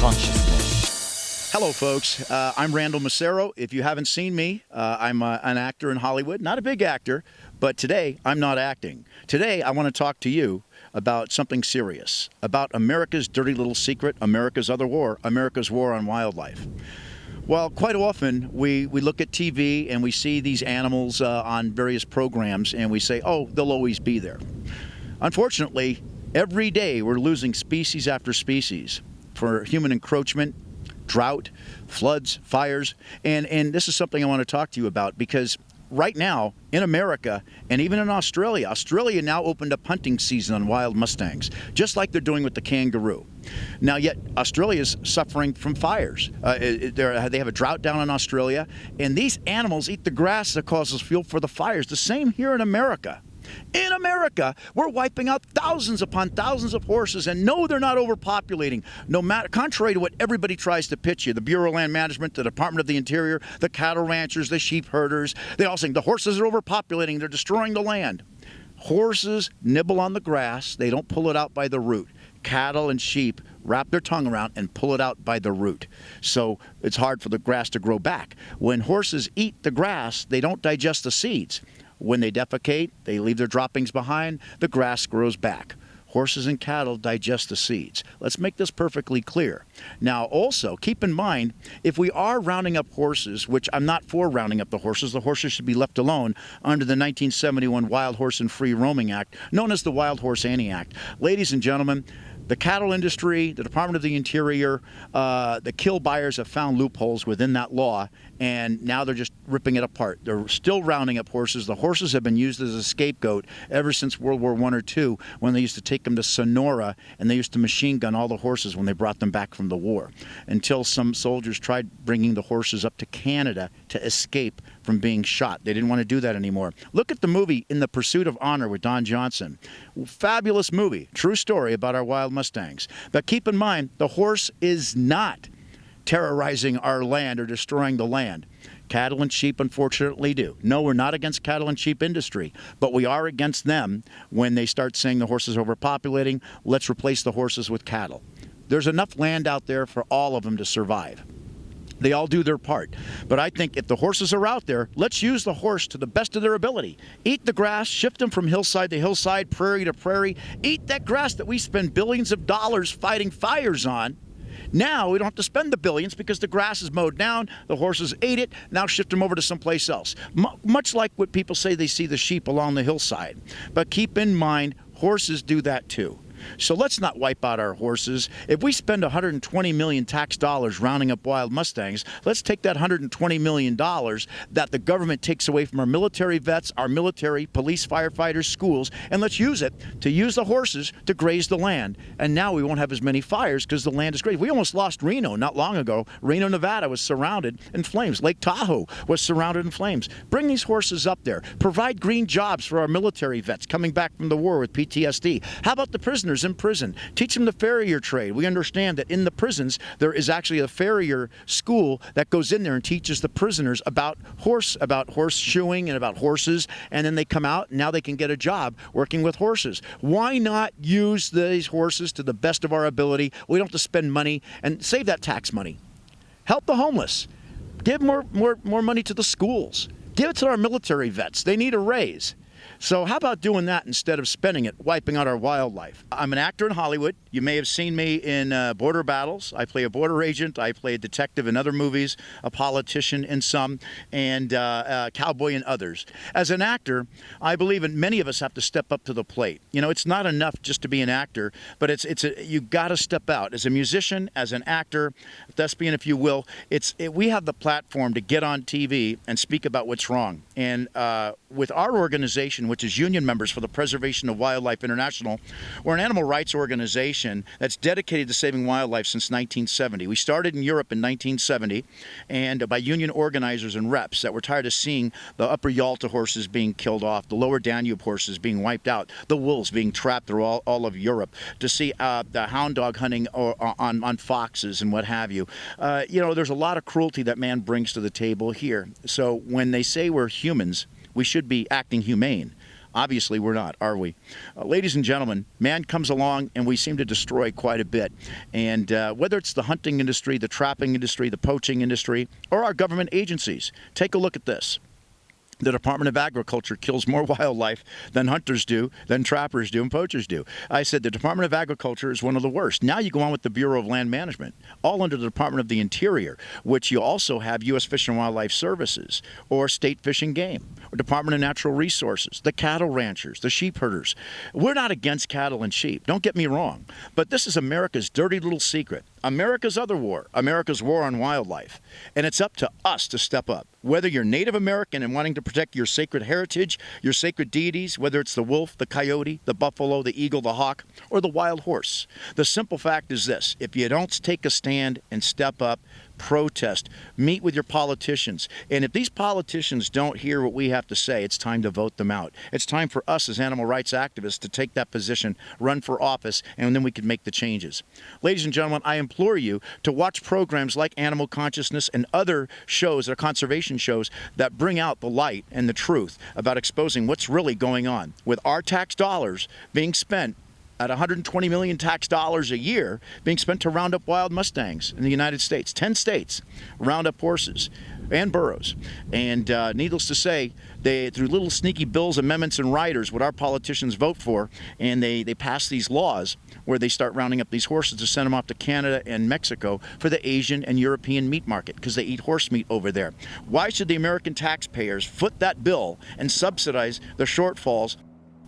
consciousness. Hello, folks. I'm Randall Massaro. If you haven't seen me, I'm an actor in Hollywood. Not a big actor, but today I'm not acting. Today I want to talk to you about something serious, about America's dirty little secret, America's other war, America's war on wildlife. Well, quite often we look at TV and we see these animals on various programs and we say, oh, they'll always be there. Unfortunately, every day we're losing species after species for human encroachment, drought, floods, fires, and this is something I want to talk to you about because right now in America and even in Australia now opened up hunting season on wild mustangs, just like they're doing with the kangaroo. Now, yet Australia is suffering from fires. They have a drought down in Australia, and these animals eat the grass that causes fuel for the fires. The same here in America. In America, we're wiping out thousands upon thousands of horses, and no, they're not overpopulating. No matter, contrary to what everybody tries to pitch you, the Bureau of Land Management, the Department of the Interior, the cattle ranchers, the sheep herders, they all saying the horses are overpopulating, they're destroying the land. Horses nibble on the grass, they don't pull it out by the root. Cattle and sheep wrap their tongue around and pull it out by the root. So it's hard for the grass to grow back. When horses eat the grass, they don't digest the seeds. When they defecate, they leave their droppings behind, the grass grows back. Horses and cattle digest the seeds. Let's make this perfectly clear. Now, also, keep in mind, if we are rounding up horses, which I'm not for rounding up the horses should be left alone under the 1971 Wild Horse and Free Roaming Act, known as the Wild Horse Anti-Act. Ladies and gentlemen, the cattle industry, the Department of the Interior, the kill buyers have found loopholes within that law, and now they're just ripping it apart. They're still rounding up horses. The horses have been used as a scapegoat ever since World War I or II, when they used to take them to Sonora, and they used to machine gun all the horses when they brought them back from the war, until some soldiers tried bringing the horses up to Canada to escape from being shot. They didn't want to do that anymore. Look at the movie In the Pursuit of Honor with Don Johnson. Fabulous movie, true story about our wild mustangs. But keep in mind, the horse is not terrorizing our land or destroying the land. Cattle and sheep unfortunately do. No, we're not against cattle and sheep industry, but we are against them when they start saying the horses are overpopulating. Let's replace the horses with cattle. There's enough land out there for all of them to survive. They all do their part. But I think if the horses are out there, let's use the horse to the best of their ability. Eat the grass, shift them from hillside to hillside, prairie to prairie. Eat that grass that we spend billions of dollars fighting fires on. Now we don't have to spend the billions because the grass is mowed down, the horses ate it, now shift them over to someplace else. Much like what people say they see the sheep along the hillside. But keep in mind, horses do that too. So let's not wipe out our horses. If we spend $120 million tax dollars rounding up wild mustangs, let's take that $120 million that the government takes away from our military vets, our military, police, firefighters, schools, and let's use it to use the horses to graze the land. And now we won't have as many fires because the land is grazed. We almost lost Reno not long ago. Reno, Nevada was surrounded in flames. Lake Tahoe was surrounded in flames. Bring these horses up there. Provide green jobs for our military vets coming back from the war with PTSD. How about the prisoners in prison? Teach them the farrier trade. We understand that in the prisons there is actually a farrier school that goes in there and teaches the prisoners about horseshoeing and about horses, and then they come out and now they can get a job working with horses. Why not use these horses to the best of our ability? We don't have to spend money and save that tax money. Help the homeless. Give more money to the schools. Give it to our military vets. They need a raise. So how about doing that instead of spending it wiping out our wildlife? I'm an actor in Hollywood. You may have seen me in Border Battles. I play a border agent. I play a detective in other movies, a politician in some, and a cowboy in others. As an actor, I believe many of us have to step up to the plate. You know, it's not enough just to be an actor, but you got to step out. As a musician, as an actor, thespian, if you will, we have the platform to get on TV and speak about what's wrong. And with our organization, which is Union Members for the Preservation of Wildlife International, we're an animal rights organization that's dedicated to saving wildlife since 1970. We started in Europe in 1970, and by union organizers and reps that were tired of seeing the Upper Yalta horses being killed off, the Lower Danube horses being wiped out, the wolves being trapped through all of Europe, to see the hound dog hunting on foxes and what have you. You know, there's a lot of cruelty that man brings to the table here. So when they say we're humans, we should be acting humane. Obviously, we're not, are we? Ladies and gentlemen, man comes along and we seem to destroy quite a bit. And whether it's the hunting industry, the trapping industry, the poaching industry, or our government agencies, take a look at this. The Department of Agriculture kills more wildlife than hunters do, than trappers do, and poachers do. I said the Department of Agriculture is one of the worst. Now you go on with the Bureau of Land Management, all under the Department of the Interior, which you also have U.S. Fish and Wildlife Services, or State Fish and Game, or Department of Natural Resources, the cattle ranchers, the sheep herders. We're not against cattle and sheep, don't get me wrong, but this is America's dirty little secret. America's other war, America's war on wildlife. And it's up to us to step up. Whether you're Native American and wanting to protect your sacred heritage, your sacred deities, whether it's the wolf, the coyote, the buffalo, the eagle, the hawk, or the wild horse. The simple fact is this: if you don't take a stand and step up, protest, meet with your politicians. And if these politicians don't hear what we have to say, it's time to vote them out. It's time for us as animal rights activists to take that position, run for office, and then we can make the changes. Ladies and gentlemen, I implore you to watch programs like Animal Consciousness and other shows, that are conservation shows, that bring out the light and the truth about exposing what's really going on with our tax dollars being spent at 120 million tax dollars a year being spent to round up wild Mustangs in the United States. 10 states round up horses and burros. And needless to say, they, through little sneaky bills, amendments, and riders, what our politicians vote for, and they pass these laws where they start rounding up these horses to send them off to Canada and Mexico for the Asian and European meat market, because they eat horse meat over there. Why should the American taxpayers foot that bill and subsidize the shortfalls?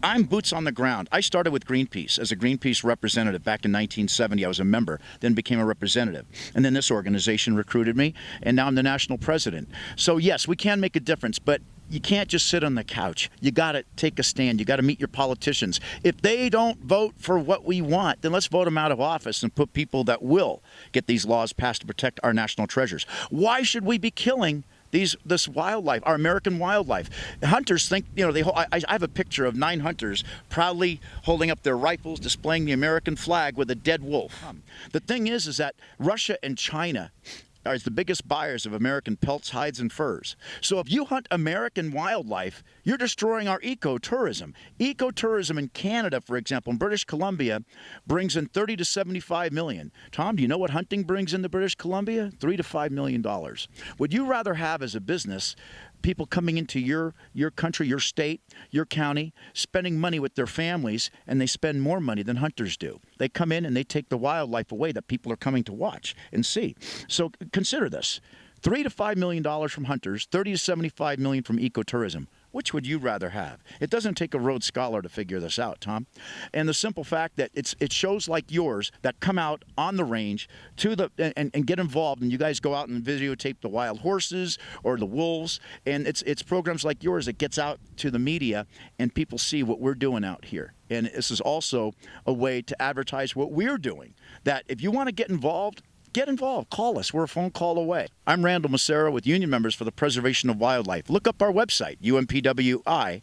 I'm boots on the ground. I started with Greenpeace as a Greenpeace representative back in 1970. I was a member, then became a representative. And then this organization recruited me, and now I'm the national president. So yes, we can make a difference, but you can't just sit on the couch. You got to take a stand. You got to meet your politicians. If they don't vote for what we want, then let's vote them out of office and put people that will get these laws passed to protect our national treasures. Why should we be killing this wildlife, our American wildlife? Hunters think, I have a picture of 9 hunters proudly holding up their rifles, displaying the American flag with a dead wolf. The thing is that Russia and China are the biggest buyers of American pelts, hides, and furs. So if you hunt American wildlife, you're destroying our ecotourism. Ecotourism in Canada, for example, in British Columbia, brings in 30 to 75 million. Tom, do you know what hunting brings into British Columbia? $3 to $5 million. Would you rather have, as a business, people coming into your country, your state, your county, spending money with their families, and they spend more money than hunters do? They come in and they take the wildlife away that people are coming to watch and see. So consider this: $3 to $5 million from hunters, 30 to 75 million from ecotourism. Which would you rather have? It doesn't take a Rhodes Scholar to figure this out, Tom. And the simple fact that it shows like yours that come out on the range and get involved, and you guys go out and videotape the wild horses or the wolves, and it's programs like yours that gets out to the media and people see what we're doing out here. And this is also a way to advertise what we're doing. That if you want to get involved, call us. We're a phone call away. I'm Randall Massaro with Union Members for the Preservation of Wildlife. Look up our website, umpwi.com,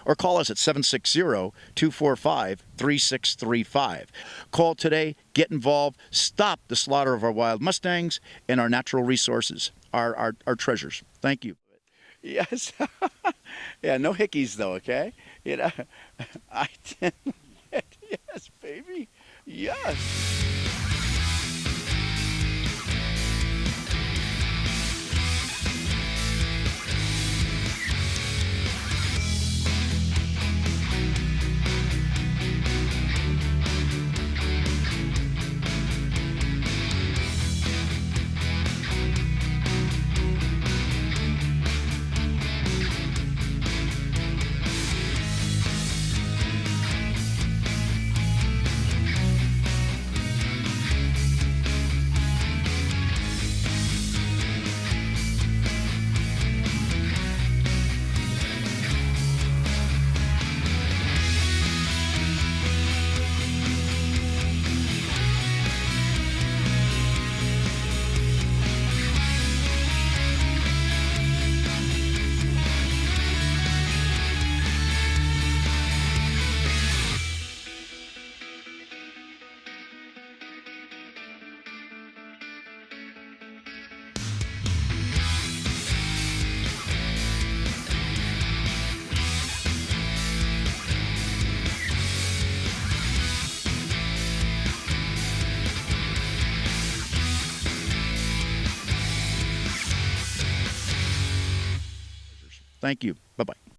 or call us at 760-245-3635. Call today, get involved, stop the slaughter of our wild Mustangs and our natural resources, our treasures. Thank you. Yes. Yeah, no hickeys though, okay? I didn't. Yes, baby. Yes. Thank you. Bye bye.